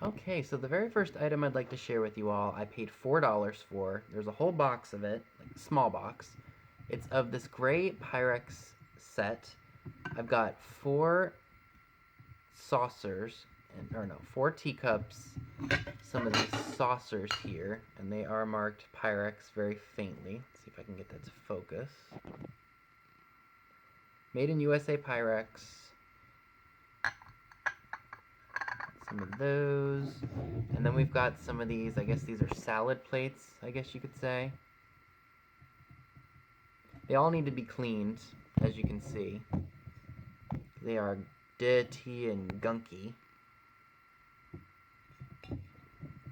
Okay, so the very first item I'd like to share with you all, I paid $4 for. There's a whole box of it, like a small box. It's of this gray Pyrex set. I've got four saucers, or no, four teacups, some of these saucers here, and they are marked Pyrex very faintly. Let's see if I can get that to focus. Made in USA Pyrex. Some of those. And then we've got some of these, I guess these are salad plates, I guess you could say. They all need to be cleaned, as you can see. They are dirty and gunky.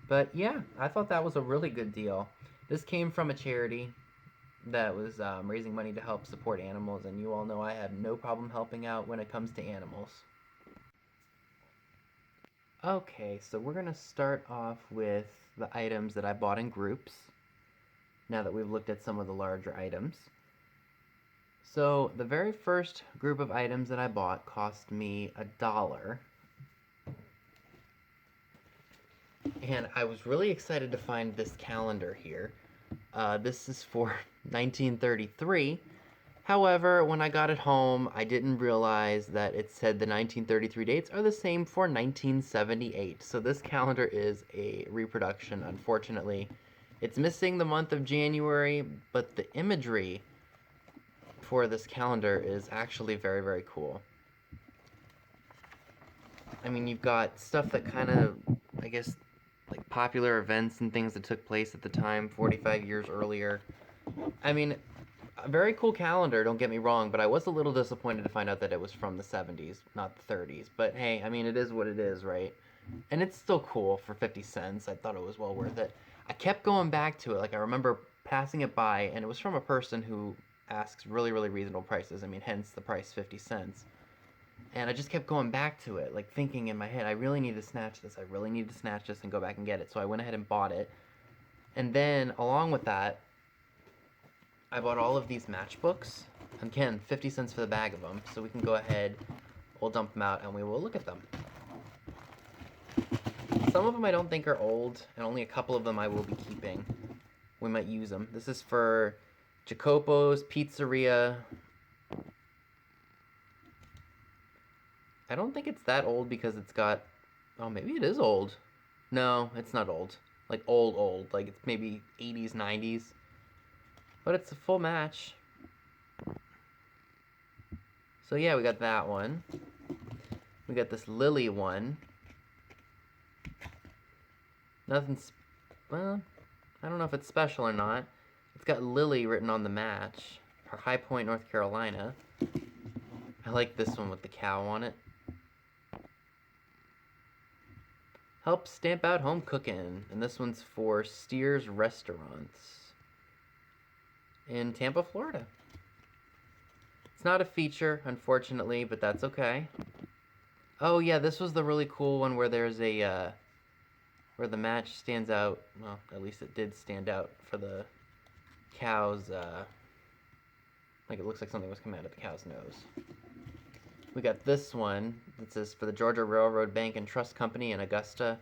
But yeah, I thought that was a really good deal. This came from a charity that was raising money to help support animals, and you all know I have no problem helping out when it comes to animals. Okay, so we're going to start off with the items that I bought in groups, now that we've looked at some of the larger items. So the very first group of items that I bought cost me $1. And I was really excited to find this calendar here. This is for 1933. However, when I got it home, I didn't realize that it said the 1933 dates are the same for 1978. So this calendar is a reproduction, unfortunately. It's missing the month of January, but the imagery for this calendar is actually very, very cool. I mean, you've got stuff that kind of, I guess, like popular events and things that took place at the time, 45 years earlier. I mean, a very cool calendar, don't get me wrong, but I was a little disappointed to find out that it was from the 70s, not the 30s. But hey, I mean, it is what it is, right? And it's still cool for 50 cents. I thought it was well worth it. I kept going back to it. Like, I remember passing it by, and it was from a person who asks really, really reasonable prices. I mean, hence the price 50 cents. And I just kept going back to it, like thinking in my head, I really need to snatch this. I really need to snatch this and go back and get it. So I went ahead and bought it. And then, along with that, I bought all of these matchbooks. Again, 50 cents for the bag of them. So we can go ahead, we'll dump them out, and we will look at them. Some of them I don't think are old, and only a couple of them I will be keeping. We might use them. This is for Jacopo's Pizzeria. I don't think it's that old because it's got... Oh, maybe it is old. No, it's not old. Like, old. Like, it's maybe 80s, 90s. But it's a full match. So, yeah, we got that one. We got this Lily one. Nothing's... Well, I don't know if it's special or not. It's got Lily written on the match. For High Point, North Carolina. I like this one with the cow on it. Help stamp out home cooking. And this one's for Steers Restaurants in Tampa, Florida. It's not a feature, unfortunately, but that's okay. Oh yeah, this was the really cool one where there's a where the match stands out. Well, at least it did stand out for the cow's like it looks like something was coming out of the cow's nose. We got this one that says for the Georgia Railroad Bank and Trust Company in Augusta.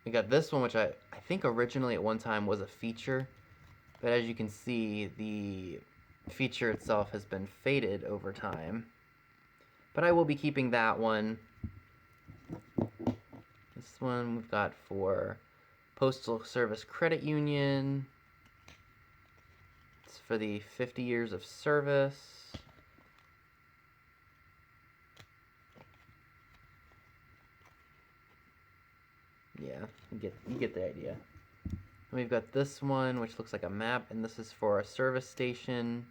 We got this one, which I think originally at one time was a feature, but as you can see, the feature itself has been faded over time. But I will be keeping that one. This one we've got for Postal Service Credit Union. It's for the 50 years of service. Yeah, you get the idea. And we've got this one, which looks like a map, and this is for a service station.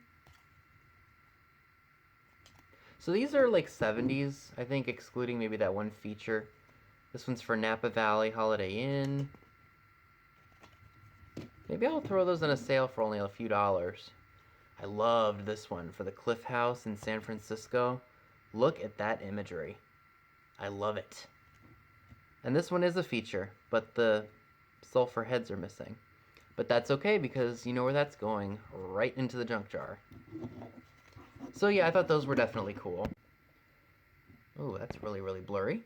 So these are like 70s, I think, excluding maybe that one feature. This one's for Napa Valley Holiday Inn. Maybe I'll throw those in a sale for only a few dollars. I loved this one for the Cliff House in San Francisco. Look at that imagery. I love it. And this one is a feature, but the sulfur heads are missing. But that's okay because you know where that's going, right into the junk jar. So yeah, I thought those were definitely cool. Oh, that's really, really blurry.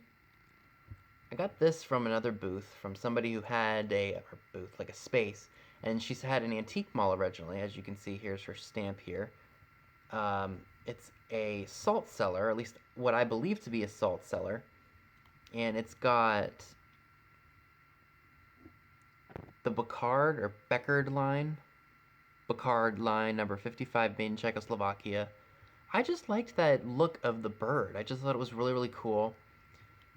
I got this from another booth, from somebody who had or booth, like a space, and she's had an antique mall originally. As you can see, here's her stamp here. It's a salt cellar, at least what I believe to be a salt cellar, and it's got the Beckard line, number 55, made in Czechoslovakia. I just liked that look of the bird. I just thought it was really, really cool.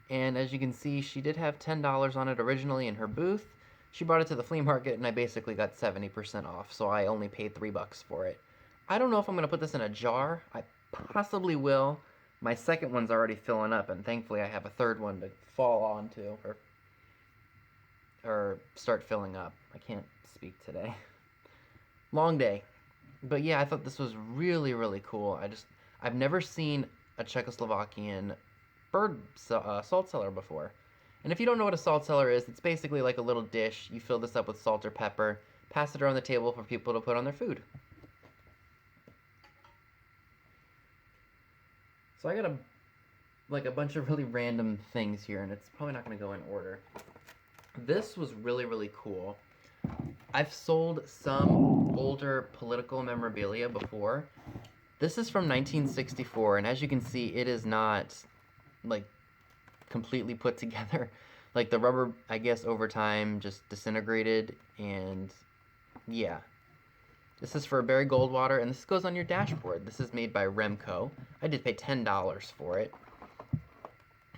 And as you can see, she did have $10 on it originally in her booth. She brought it to the flea market, and I basically got 70% off, so I only paid $3 for it. I don't know if I'm going to put this in a jar. I possibly will. My second one's already filling up, and thankfully I have a third one to fall onto, or start filling up. I can't speak today. Long day. But yeah, I thought this was really, really cool. I've never seen a Czechoslovakian bird salt cellar before. And if you don't know what a salt cellar is, it's basically like a little dish. You fill this up with salt or pepper, pass it around the table for people to put on their food. So I got a bunch of really random things here, and it's probably not going to go in order. This was really, really cool. I've sold some older political memorabilia before. This is from 1964, and as you can see, it is not like completely put together. Like the rubber, I guess, over time just disintegrated, and yeah. This is for Barry Goldwater, and this goes on your dashboard. This is made by Remco. I did pay $10 for it.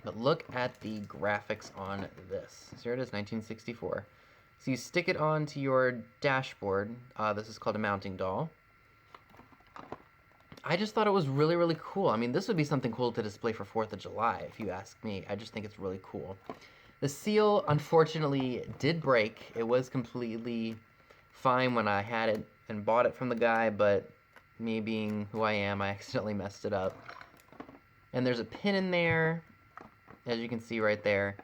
But look at the graphics on this. So here it is, 1964. So you stick it onto your dashboard. This is called a mounting doll. I just thought it was really, really cool. I mean, this would be something cool to display for 4th of July, if you ask me. I just think it's really cool. The seal, unfortunately, did break. It was completely fine when I had it and bought it from the guy, but me being who I am, I accidentally messed it up. And there's a pin in there, as you can see right there.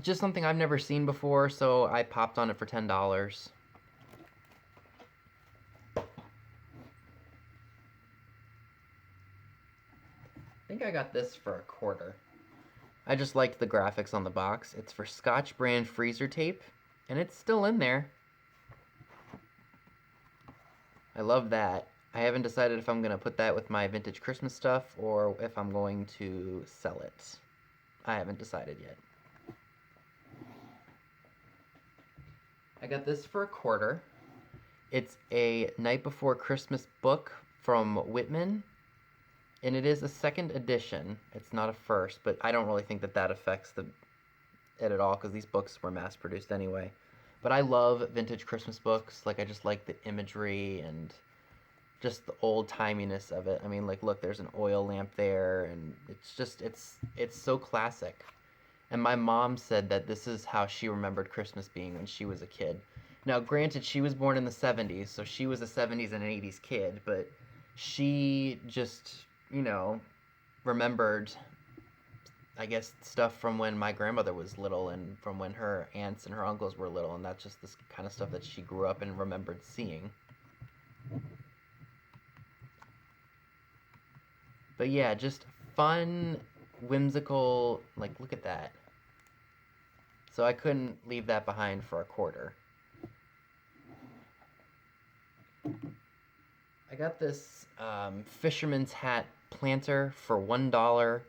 Just something I've never seen before, so I popped on it for $10. I think I got this for $0.25. I just liked the graphics on the box. It's for Scotch brand freezer tape, and it's still in there. I love that. I haven't decided if I'm going to put that with my vintage Christmas stuff or if I'm going to sell it. I haven't decided yet. I got this for $0.25. It's a Night Before Christmas book from Whitman, and it is a second edition. It's not a first, but I don't really think that affects it at all because these books were mass-produced anyway. But I love vintage Christmas books. Like, I just like the imagery and just the old-timiness of it. I mean, like, look, there's an oil lamp there, and it's just, it's so classic. And my mom said that this is how she remembered Christmas being when she was a kid. Now, granted, she was born in the 70s, so she was a 70s and 80s kid, but she just, remembered, I guess, stuff from when my grandmother was little and from when her aunts and her uncles were little, and that's just this kind of stuff that she grew up and remembered seeing. But yeah, just fun, whimsical, like, look at that. So I couldn't leave that behind for $0.25. I got this fisherman's hat planter for $1.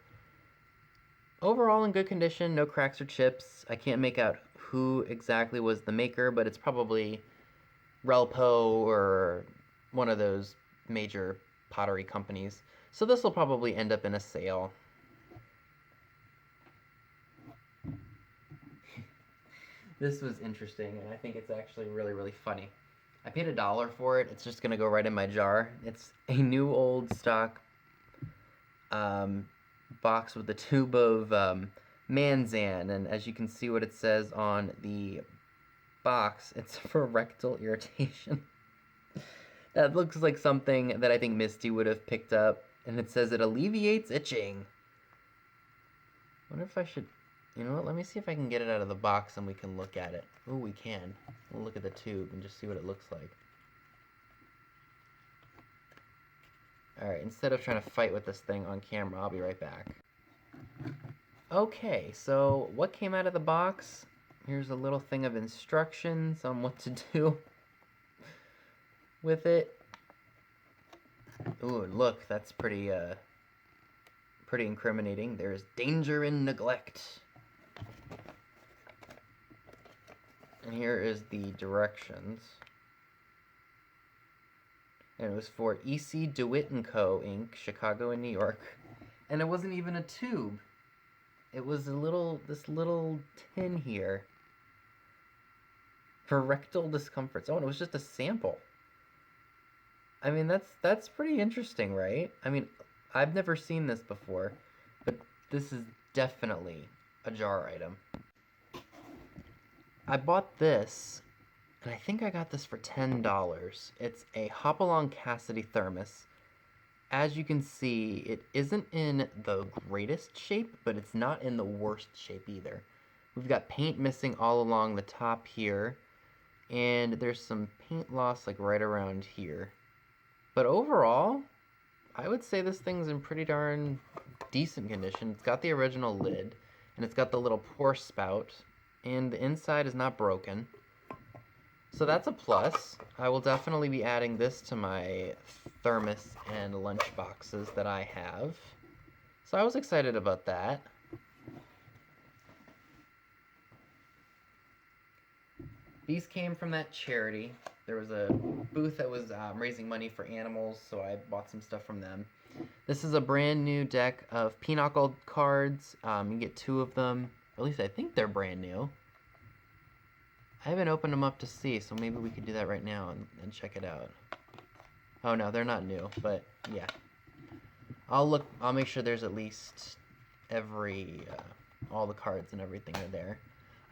Overall in good condition, no cracks or chips. I can't make out who exactly was the maker, but it's probably Relpo or one of those major pottery companies. So this will probably end up in a sale. This was interesting, and I think it's actually really, really funny. I paid $1 for it. It's just going to go right in my jar. It's a new old stock box with a tube of Manzan, and as you can see what it says on the box, it's for rectal irritation. That looks like something that I think Misty would have picked up, and it says it alleviates itching. I wonder if I should... You know what, let me see if I can get it out of the box and we can look at it. Oh, we can. We'll look at the tube and just see what it looks like. Alright, instead of trying to fight with this thing on camera, I'll be right back. Okay, so what came out of the box? Here's a little thing of instructions on what to do with it. Ooh, look, that's pretty incriminating. There's danger in neglect. And here is the directions. And it was for E.C. DeWitt & Co., Inc., Chicago and New York. And it wasn't even a tube. It was this little tin here. For rectal discomforts. Oh, and it was just a sample. I mean, that's pretty interesting, right? I mean, I've never seen this before, but this is definitely a jar item. I bought this, and I think I got this for $10. It's a Hopalong Cassidy thermos. As you can see, it isn't in the greatest shape, but it's not in the worst shape either. We've got paint missing all along the top here, and there's some paint loss like right around here. But overall, I would say this thing's in pretty darn decent condition. It's got the original lid, and it's got the little pour spout, and the inside is not broken. So that's a plus. I will definitely be adding this to my thermos and lunch boxes that I have. So I was excited about that. These came from that charity. There was a booth that was raising money for animals, so I bought some stuff from them. This is a brand new deck of Pinochle cards. You get 2 of them. At least I think they're brand new. I haven't opened them up to see, so maybe we could do that right now and check it out. Oh no, they're not new, but yeah. I'll make sure there's at least all the cards and everything are there.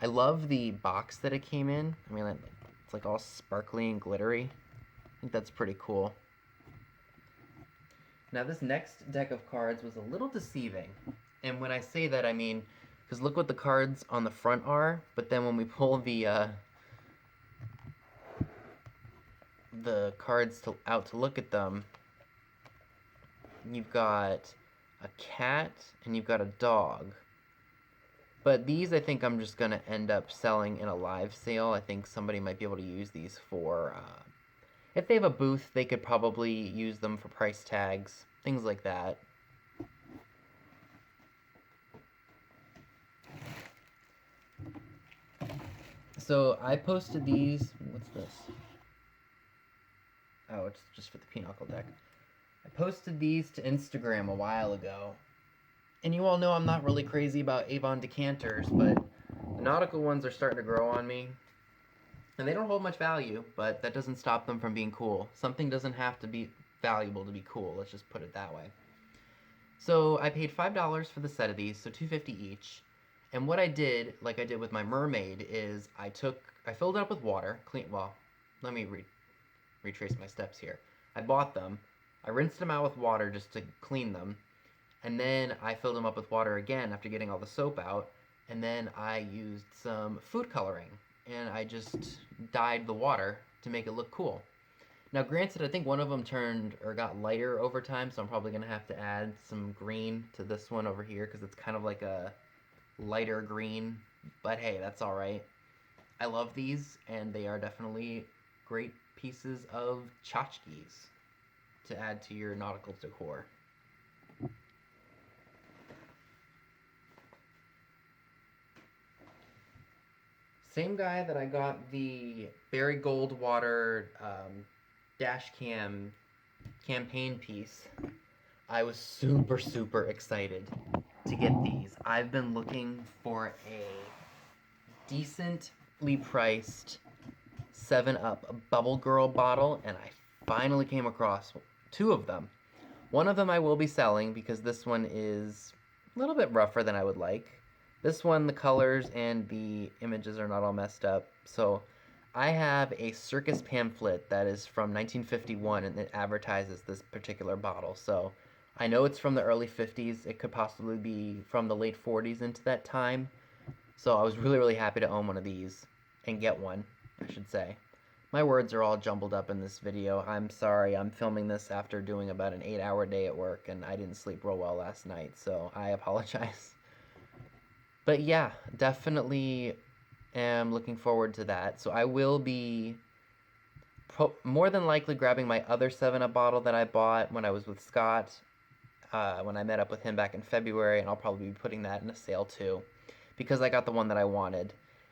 I love the box that it came in. I mean, it's like all sparkly and glittery. I think that's pretty cool. Now this next deck of cards was a little deceiving. And when I say that, I mean, because look what the cards on the front are, but then when we pull the cards out to look at them, you've got a cat and you've got a dog. But these, I think I'm just going to end up selling in a live sale. I think somebody might be able to use these for, if they have a booth, they could probably use them for price tags, things like that. So I posted these, what's this? Oh, it's just for the Pinochle deck. I posted these to Instagram a while ago. And you all know I'm not really crazy about Avon decanters, but the nautical ones are starting to grow on me. And they don't hold much value, but that doesn't stop them from being cool. Something doesn't have to be valuable to be cool, let's just put it that way. So I paid $5 for the set of these, so $2.50 each. And what I did, like I did with my mermaid, is I filled it up with water, let me retrace my steps here. I bought them, I rinsed them out with water just to clean them, and then I filled them up with water again after getting all the soap out, and then I used some food coloring, and I just dyed the water to make it look cool. Now granted, I think one of them got lighter over time, so I'm probably going to have to add some green to this one over here, because it's kind of like a lighter green, but hey, that's alright. I love these, and they are definitely great pieces of tchotchkes to add to your nautical decor. Same guy that I got the Berry Goldwater dash cam campaign piece. I was super excited to get these. I've been looking for a decently priced 7-Up Bubble Girl bottle, and I finally came across 2 of them. One of them I will be selling because this one is a little bit rougher than I would like. This one, the colors and the images are not all messed up. So I have a circus pamphlet that is from 1951, and it advertises this particular bottle. So I know it's from the early 50s. It could possibly be from the late 40s into that time. So I was really happy to own one of these, and get one, I should say. My words are all jumbled up in this video. I'm sorry, I'm filming this after doing about an 8-hour day at work, and I didn't sleep real well last night, so I apologize. But yeah, definitely am looking forward to that. So I will be more than likely grabbing my other 7-Up bottle that I bought when I was with Scott, when I met up with him back in February, and I'll probably be putting that in a sale too, because I got the one that I wanted.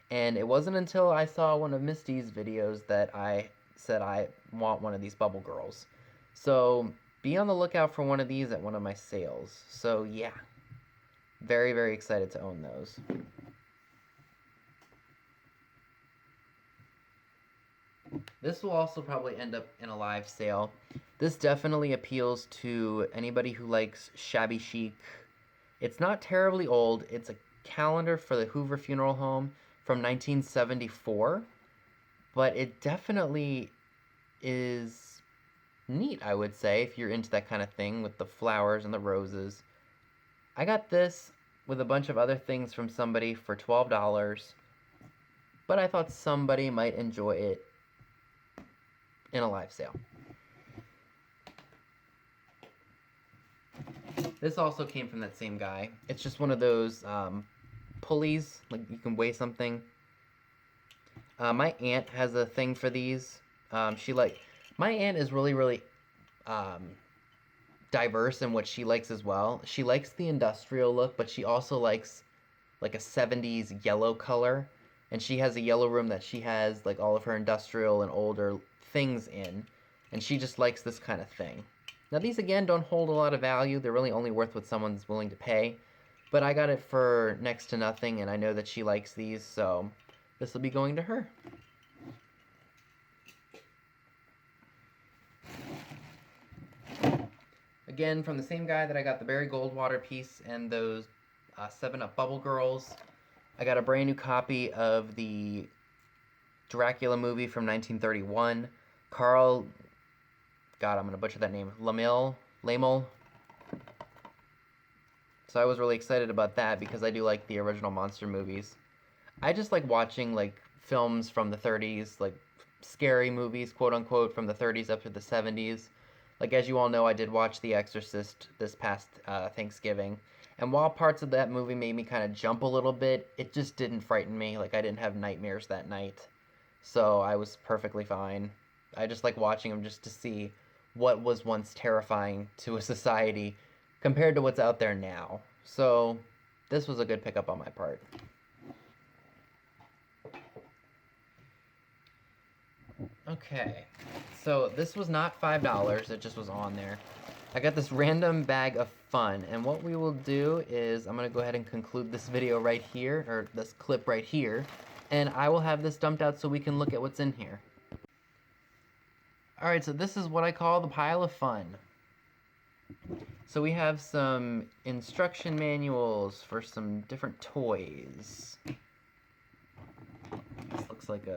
And it wasn't until I saw one of Misty's videos that I said I want one of these Bubble Girls. So be on the lookout for one of these at one of my sales. So yeah, very, very excited to own those. This will also probably end up in a live sale. This definitely appeals to anybody who likes shabby chic. It's not terribly old. It's a calendar for the Hoover Funeral Home from 1974, but it definitely is neat, I would say, if you're into that kind of thing with the flowers and the roses. I got this with a bunch of other things from somebody for $12, but I thought somebody might enjoy it in a live sale. This also came from that same guy. It's just one of those pulleys, like you can weigh something. My aunt has a thing for these. My aunt is really, really diverse in what she likes as well. She likes the industrial look, but she also likes like a 70s yellow color. And she has a yellow room that she has like all of her industrial and older things in. And she just likes this kind of thing. Now these again don't hold a lot of value. They're really only worth what someone's willing to pay. But I got it for next to nothing, and I know that she likes these, so this will be going to her. Again, from the same guy that I got the Berry Goldwater piece and those 7-Up Bubble Girls, I got a brand new copy of the Dracula movie from 1931. Carl, God, I'm going to butcher that name, Lamel. So I was really excited about that because I do like the original monster movies. I just like watching like films from the 30s, like scary movies, quote unquote, from the 30s up to the 70s. Like, as you all know, I did watch The Exorcist this past Thanksgiving. And while parts of that movie made me kind of jump a little bit, it just didn't frighten me. Like, I didn't have nightmares that night. So I was perfectly fine. I just like watching them just to see what was once terrifying to a society compared to what's out there now. So this was a good pickup on my part. Okay, so this was not $5, it just was on there. I got this random bag of fun, and what we will do is I'm going to go ahead and conclude this video right here, or this clip right here, and I will have this dumped out so we can look at what's in here. Alright, so this is what I call the pile of fun. So we have some instruction manuals for some different toys. This looks like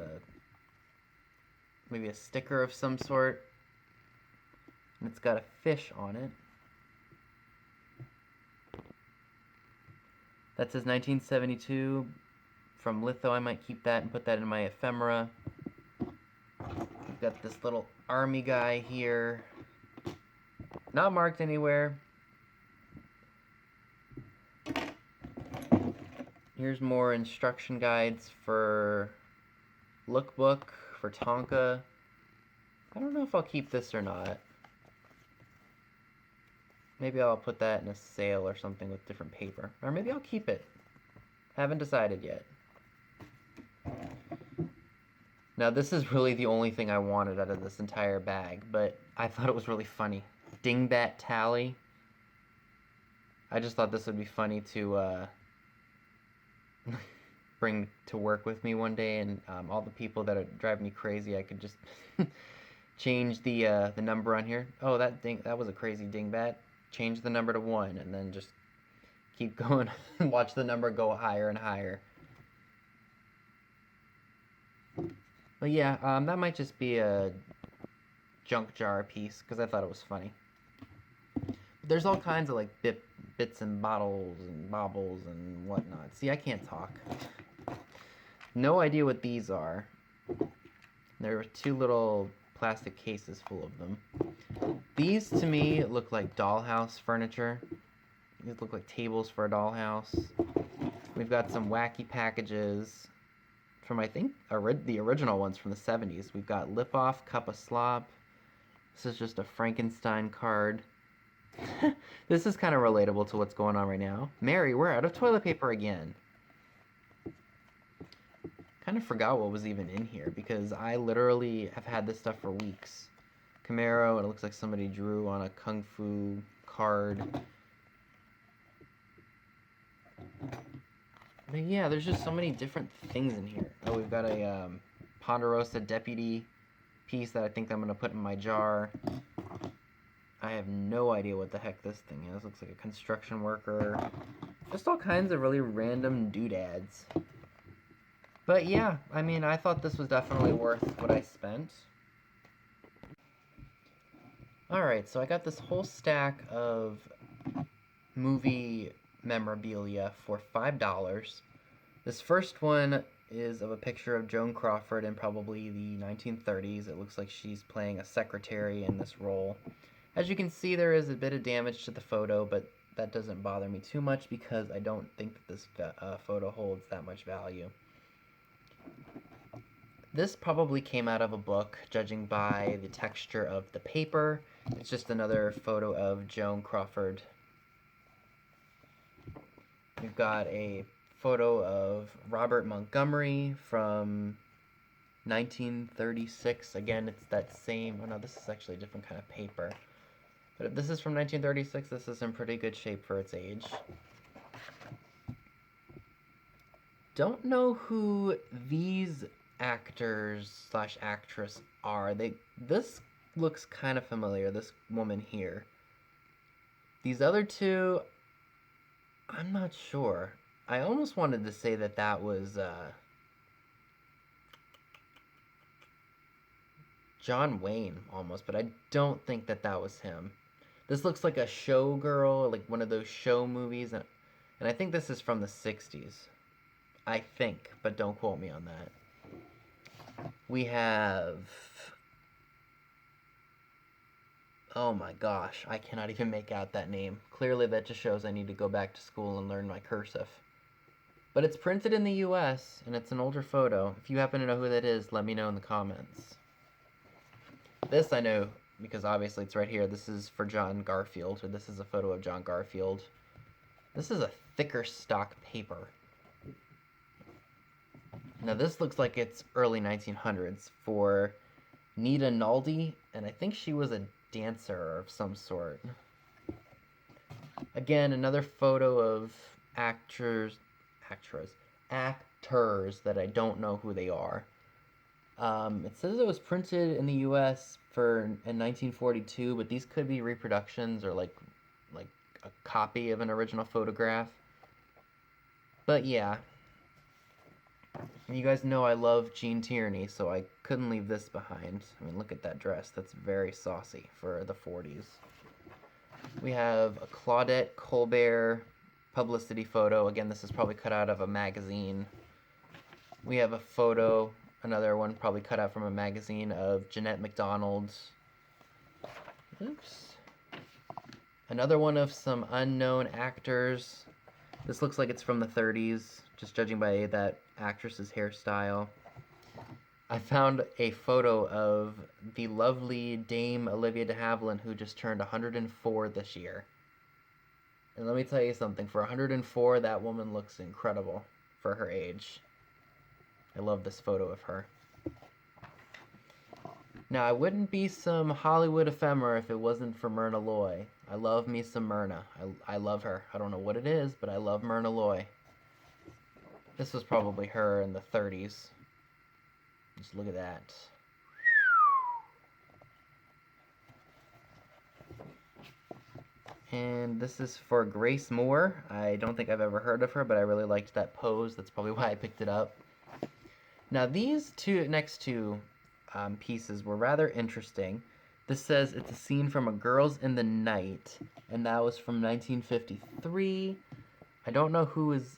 maybe a sticker of some sort. And it's got a fish on it. That says 1972 from Litho. I might keep that and put that in my ephemera. We've got this little army guy here. Not marked anywhere. Here's more instruction guides for lookbook, for Tonka. I don't know if I'll keep this or not. Maybe I'll put that in a sale or something with different paper. Or maybe I'll keep it. Haven't decided yet. Now this is really the only thing I wanted out of this entire bag, but I thought it was really funny. Dingbat Tally. I just thought this would be funny to bring to work with me one day, and all the people that are driving me crazy, I could just change the number on here. Oh, that was a crazy dingbat. Change the number to 1, and then just keep going and watch the number go higher and higher. But yeah, that might just be a junk jar piece because I thought it was funny. There's all kinds of like bits and bottles and baubles and whatnot. See, I can't talk. No idea what these are. There were two little plastic cases full of them. These, to me, look like dollhouse furniture. These look like tables for a dollhouse. We've got some wacky packages from, I think, the original ones from the 70s. We've got Lip Off Cup of Slop. This is just a Frankenstein card. This is kind of relatable to what's going on right now. Mary, we're out of toilet paper again. Kind of forgot what was even in here because I literally have had this stuff for weeks. Camaro, it looks like somebody drew on a Kung Fu card. But yeah, there's just so many different things in here. Oh, we've got a Ponderosa Deputy piece that I think I'm going to put in my jar. I have no idea what the heck this thing is. Looks like a construction worker. Just all kinds of really random doodads. But yeah, I mean, I thought this was definitely worth what I spent. Alright, so I got this whole stack of movie memorabilia for $5. This first one is of a picture of Joan Crawford in probably the 1930s. It looks like she's playing a secretary in this role. As you can see, there is a bit of damage to the photo, but that doesn't bother me too much because I don't think that this photo holds that much value. This probably came out of a book, judging by the texture of the paper. It's just another photo of Joan Crawford. We've got a photo of Robert Montgomery from 1936. Again, it's that same... Oh no, this is actually a different kind of paper. But if this is from 1936, this is in pretty good shape for its age. Don't know who these actors / actress are. This looks kind of familiar, this woman here. These other two, I'm not sure. I almost wanted to say that that was John Wayne almost, but I don't think that that was him. This looks like a showgirl, like one of those show movies, and I think this is from the 60s. I think, but don't quote me on that. We have... Oh my gosh, I cannot even make out that name. Clearly that just shows I need to go back to school and learn my cursive. But it's printed in the US, and it's an older photo. If you happen to know who that is, let me know in the comments. This I know, because obviously it's right here. This is for John Garfield, or this is a photo of John Garfield. This is a thicker stock paper. Now this looks like it's early 1900s for Nita Naldi, and I think she was a dancer of some sort. Again, another photo of actors that I don't know who they are. It says it was printed in the U.S. in 1942, but these could be reproductions or like a copy of an original photograph. But yeah, you guys know I love Gene Tierney, so I couldn't leave this behind. I mean, look at that dress. That's very saucy for the 40s. We have a Claudette Colbert publicity photo. Again, this is probably cut out of a magazine. We have a photo, another one probably cut out from a magazine, of Jeanette MacDonald. Oops. Another one of some unknown actors. This looks like it's from the 30s, just judging by that actress's hairstyle. I found a photo of the lovely Dame Olivia de Havilland, who just turned 104 this year. And let me tell you something, for 104, that woman looks incredible for her age. I love this photo of her. Now, I wouldn't be some Hollywood ephemera if it wasn't for Myrna Loy. I love me some Myrna. I love her. I don't know what it is, but I love Myrna Loy. This was probably her in the 30s. Just look at that. And this is for Grace Moore. I don't think I've ever heard of her, but I really liked that pose. That's probably why I picked it up. Now these next two pieces were rather interesting. This says it's a scene from A Girls in the Night, and that was from 1953. I don't know who is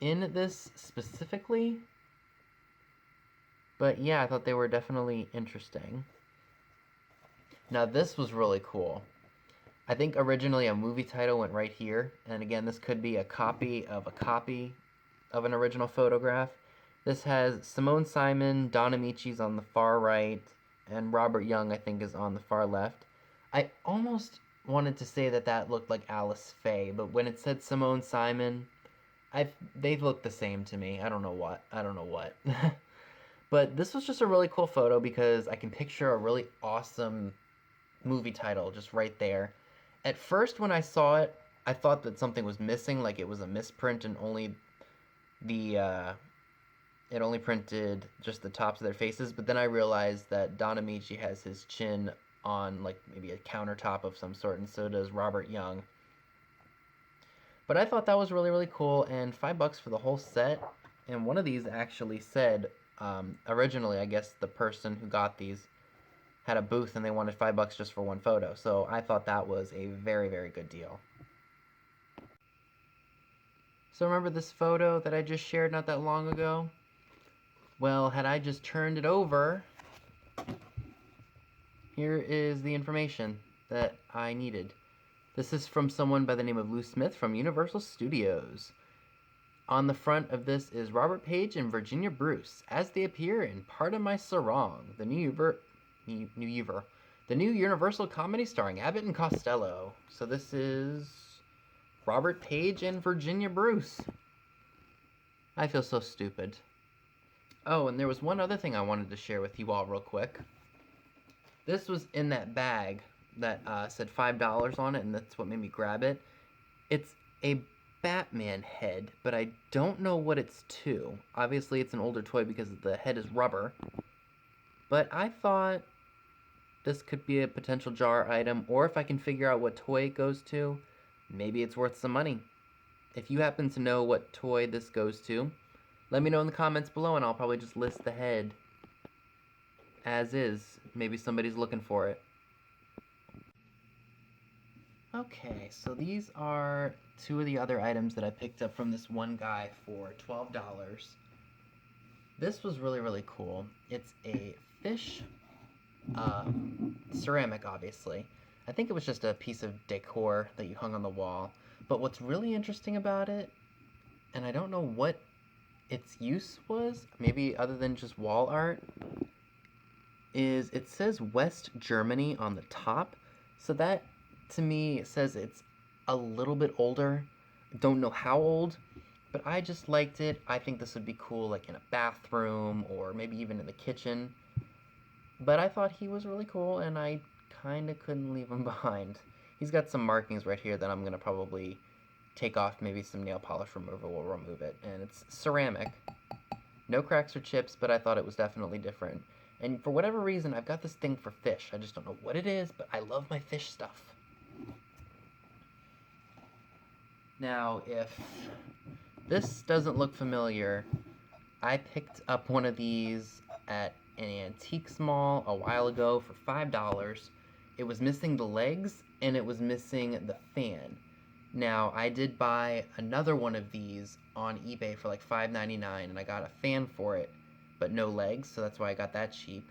in this specifically. But yeah, I thought they were definitely interesting. Now this was really cool. I think originally a movie title went right here, and again, this could be a copy of an original photograph. This has Simone Simon, Don Amici's on the far right, and Robert Young, I think, is on the far left. I almost wanted to say that that looked like Alice Faye, but when it said Simone Simon, they look the same to me. I don't know what. I don't know what. But this was just a really cool photo because I can picture a really awesome movie title just right there. At first, when I saw it, I thought that something was missing, like it was a misprint and only the it only printed just the tops of their faces. But then I realized that Don Amici has his chin on like maybe a countertop of some sort, and so does Robert Young. But I thought that was really really cool, and $5 for the whole set. And one of these actually said originally, I guess the person who got these had a booth and they wanted $5 just for one photo. So I thought that was a very, very good deal. So remember this photo that I just shared not that long ago? Well, had I just turned it over, here is the information that I needed. This is from someone by the name of Lou Smith from Universal Studios. On the front of this is Robert Page and Virginia Bruce as they appear in Pardon My Sarong, the new Universal comedy starring Abbott and Costello. So this is Robert Page and Virginia Bruce. I feel so stupid. Oh, and there was one other thing I wanted to share with you all real quick. This was in that bag that said $5 on it, and that's what made me grab it. It's a Batman head, but I don't know what it's to. Obviously, it's an older toy because the head is rubber. But I thought this could be a potential jar item, or if I can figure out what toy it goes to, maybe it's worth some money. If you happen to know what toy this goes to, let me know in the comments below, and I'll probably just list the head as is. Maybe somebody's looking for it. Okay, so these are two of the other items that I picked up from this one guy for $12. This was really, really cool. It's a fish ceramic, obviously. I think it was just a piece of decor that you hung on the wall. But what's really interesting about it, and I don't know what its use was, maybe other than just wall art, is it says West Germany on the top. So that, to me, says it's a little bit older. Don't know how old, but I just liked it. I think this would be cool like in a bathroom or maybe even in the kitchen. But I thought he was really cool, and I kind of couldn't leave him behind. He's got some markings right here that I'm going to probably take off. Maybe some nail polish remover will remove it. And it's ceramic. No cracks or chips, but I thought it was definitely different. And for whatever reason, I've got this thing for fish. I just don't know what it is, but I love my fish stuff. Now, if this doesn't look familiar, I picked up one of these at an antiques mall a while ago for $5. It was missing the legs and it was missing the fan. Now, I did buy another one of these on eBay for like $5.99 and I got a fan for it, but no legs, so that's why I got that cheap.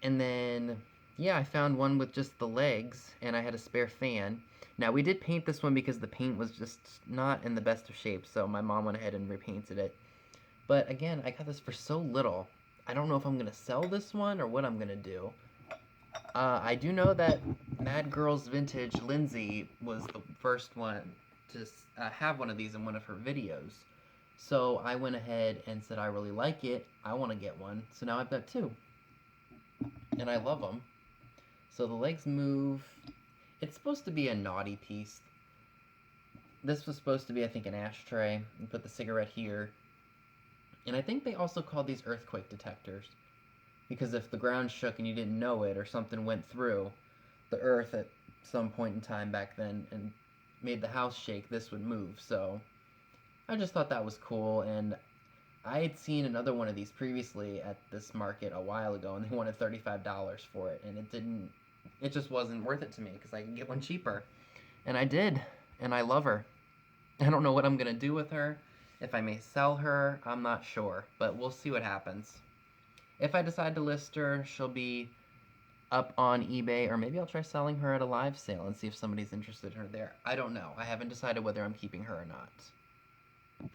And then, yeah, I found one with just the legs and I had a spare fan. Now, we did paint this one because the paint was just not in the best of shape, so my mom went ahead and repainted it. But again, I got this for so little. I don't know if I'm going to sell this one or what I'm going to do. I do know that Mad Girls Vintage Lindsay was the first one to have one of these in one of her videos. So I went ahead and said I really like it. I want to get one. So now I've got two. And I love them. So the legs move. It's supposed to be a naughty piece. This was supposed to be, I think, an ashtray. You put the cigarette here. And I think they also called these earthquake detectors. Because if the ground shook and you didn't know it or something went through the earth at some point in time back then and made the house shake, this would move. So I just thought that was cool. And I had seen another one of these previously at this market a while ago and they wanted $35 for it. And it just wasn't worth it to me because I could get one cheaper. And I did. And I love her. I don't know what I'm going to do with her. If I may sell her, I'm not sure, but we'll see what happens. If I decide to list her, she'll be up on eBay, or maybe I'll try selling her at a live sale and see if somebody's interested in her there. I don't know. I haven't decided whether I'm keeping her or not.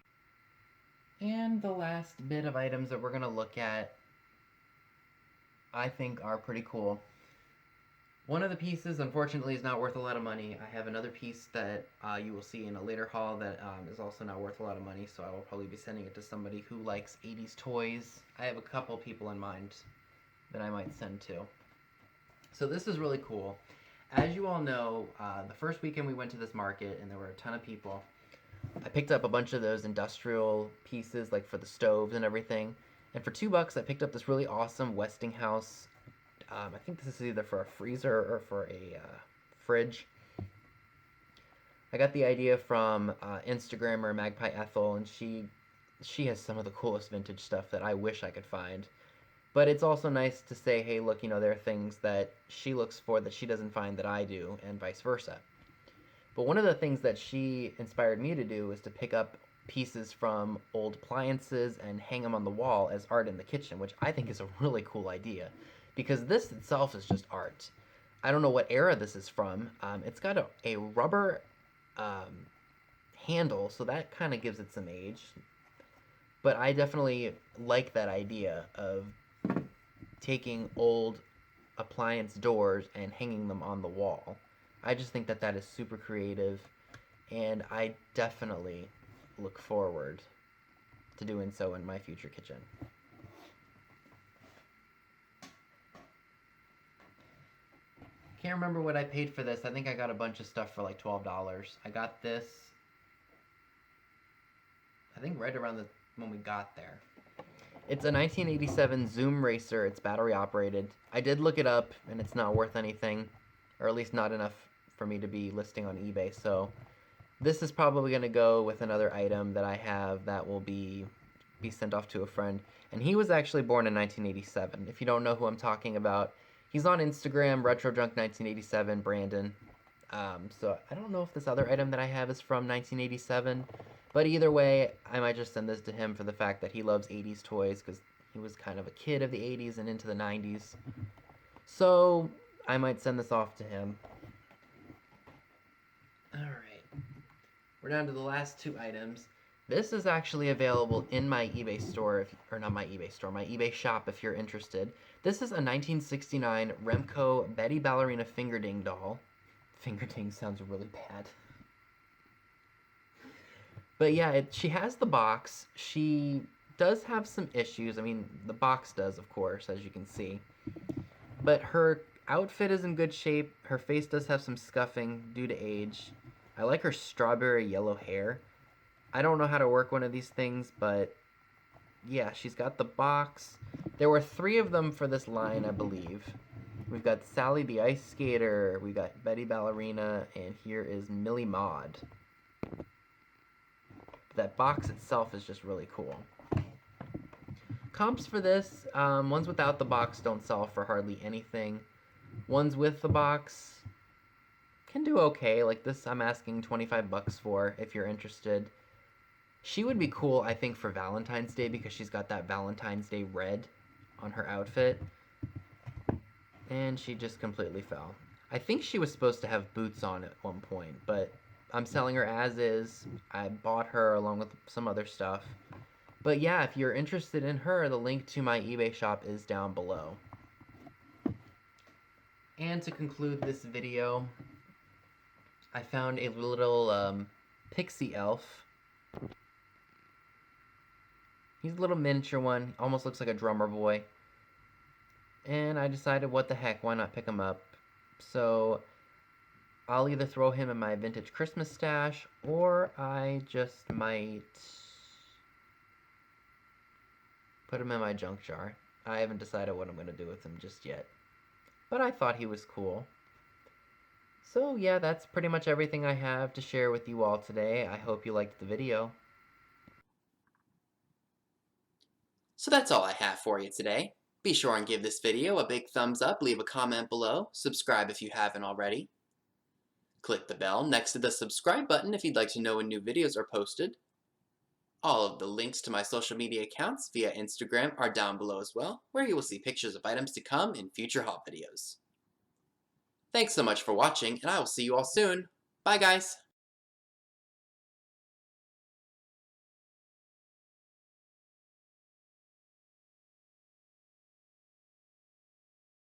And the last bit of items that we're going to look at, I think are pretty cool. One of the pieces, unfortunately, is not worth a lot of money. I have another piece that you will see in a later haul that is also not worth a lot of money, so I will probably be sending it to somebody who likes 80s toys. I have a couple people in mind that I might send to. So this is really cool. As you all know, the first weekend we went to this market, and there were a ton of people, I picked up a bunch of those industrial pieces, like for the stoves and everything. And for $2, I picked up this really awesome Westinghouse. I think this is either for a freezer or for a fridge. I got the idea from Instagrammer Magpie Ethel, and she has some of the coolest vintage stuff that I wish I could find. But it's also nice to say, hey, look, there are things that she looks for that she doesn't find that I do, and vice versa. But one of the things that she inspired me to do is to pick up pieces from old appliances and hang them on the wall as art in the kitchen, which I think is a really cool idea, because this itself is just art. I don't know what era this is from. It's got a rubber handle, so that kind of gives it some age. But I definitely like that idea of taking old appliance doors and hanging them on the wall. I just think that that is super creative, and I definitely look forward to doing so in my future kitchen. Can't remember what I paid for this. I think I got a bunch of stuff for like $12. I got this, I think right around when we got there. It's a 1987 Zoom Racer. It's battery operated. I did look it up, and it's not worth anything, or at least not enough for me to be listing on eBay. So this is probably going to go with another item that I have that will be sent off to a friend. And he was actually born in 1987. If you don't know who I'm talking about, he's on Instagram, RetroDrunk1987, Brandon. So I don't know if this other item that I have is from 1987. But either way, I might just send this to him for the fact that he loves 80s toys, because he was kind of a kid of the 80s and into the 90s. So I might send this off to him. Alright. We're down to the last two items. This is actually available in my eBay store, or not my eBay store, my eBay shop if you're interested. This is a 1969 Remco Betty Ballerina Fingerding doll. Fingerding sounds really bad. But yeah, she has the box. She does have some issues. I mean, the box does, of course, as you can see. But her outfit is in good shape. Her face does have some scuffing due to age. I like her strawberry yellow hair. I don't know how to work one of these things, but yeah, she's got the box. There were 3 of them for this line, I believe. We've got Sally the Ice Skater, we got Betty Ballerina, and here is Millie Maud. That box itself is just really cool. Comps for this, ones without the box don't sell for hardly anything. Ones with the box can do okay. Like this, I'm asking $25 for if you're interested. She would be cool, I think, for Valentine's Day because she's got that Valentine's Day red on her outfit. And she just completely fell. I think she was supposed to have boots on at one point, but I'm selling her as is. I bought her along with some other stuff. But yeah, if you're interested in her, the link to my eBay shop is down below. And to conclude this video, I found a little pixie elf. He's a little miniature one, almost looks like a drummer boy. And I decided, what the heck, why not pick him up? So I'll either throw him in my vintage Christmas stash, or I just might put him in my junk jar. I haven't decided what I'm going to do with him just yet. But I thought he was cool. So yeah, that's pretty much everything I have to share with you all today. I hope you liked the video. So that's all I have for you today. Be sure and give this video a big thumbs up, leave a comment below, subscribe if you haven't already. Click the bell next to the subscribe button if you'd like to know when new videos are posted. All of the links to my social media accounts via Instagram are down below as well, where you will see pictures of items to come in future haul videos. Thanks so much for watching, and I will see you all soon. Bye guys!